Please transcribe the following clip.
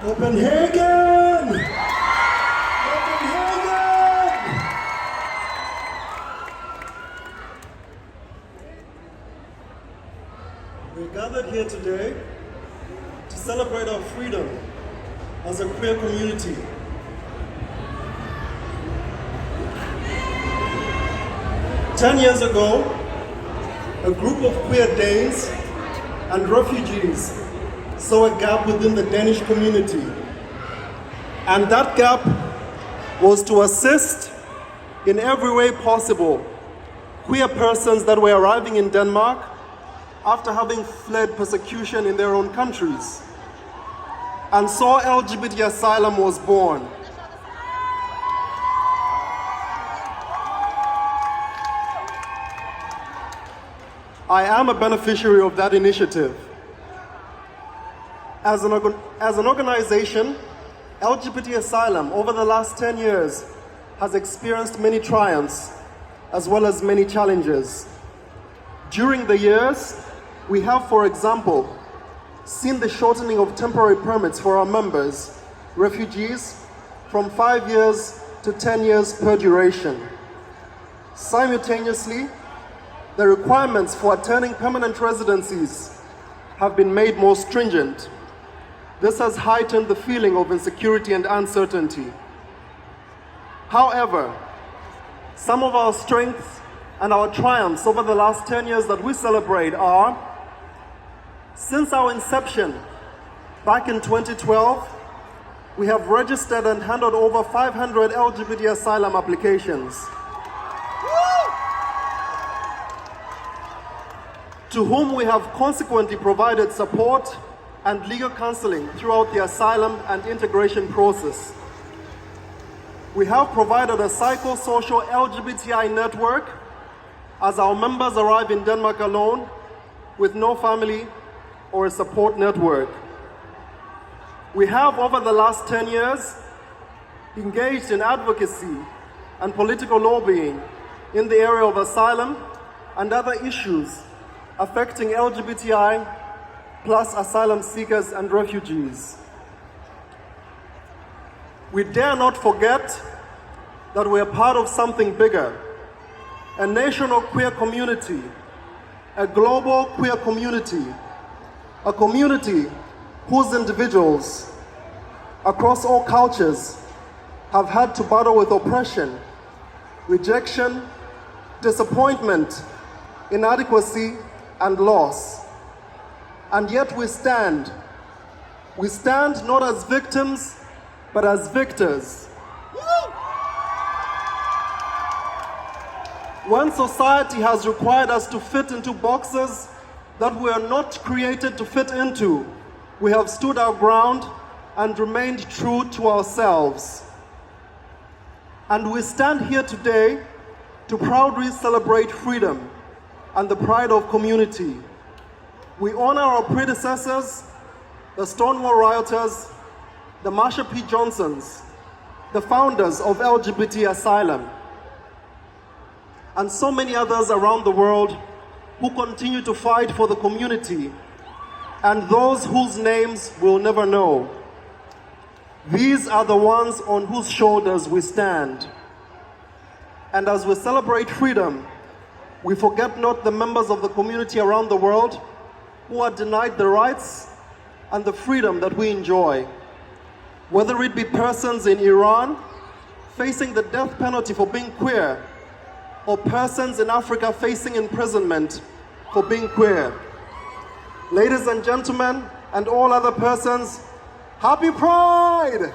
Copenhagen! Copenhagen! We're gathered here today to celebrate our freedom as a queer community. Ten years ago, a group of queer Danes and refugees saw a gap within the Danish community. And that gap was to assist in every way possible queer persons that were arriving in Denmark after having fled persecution in their own countries. And so LGBT Asylum was born. I am a beneficiary of that initiative. As an organization, LGBT Asylum over the last 10 years has experienced many triumphs as well as many challenges. During the years, we have, for example, seen the shortening of temporary permits for our members, refugees, from 5 years to 10 years per duration. Simultaneously, the requirements for attaining permanent residencies have been made more stringent. This has heightened the feeling of insecurity and uncertainty. However, some of our strengths and our triumphs over the last 10 years that we celebrate are: since our inception back in 2012, we have registered and handled over 500 LGBT asylum applications, to whom we have consequently provided support and legal counseling throughout the asylum and integration process. We have provided a psychosocial LGBTI network as our members arrive in Denmark alone with no family or a support network. We have, over the last 10 years, engaged in advocacy and political lobbying in the area of asylum and other issues affecting LGBTI plus asylum seekers and refugees. We dare not forget that we are part of something bigger, a national queer community, a global queer community, a community whose individuals across all cultures have had to battle with oppression, rejection, disappointment, inadequacy, and loss. And yet we stand. We stand not as victims, but as victors. When society has required us to fit into boxes that we are not created to fit into, we have stood our ground and remained true to ourselves. And we stand here today to proudly celebrate freedom and the pride of community. We honor our predecessors, the Stonewall rioters, the Marsha P. Johnsons, the founders of LGBT Asylum, and so many others around the world who continue to fight for the community and those whose names we'll never know. These are the ones on whose shoulders we stand. And as we celebrate freedom, we forget not the members of the community around the world who are denied the rights and the freedom that we enjoy. Whether it be persons in Iran facing the death penalty for being queer, or persons in Africa facing imprisonment for being queer. Ladies and gentlemen, and all other persons, Happy Pride!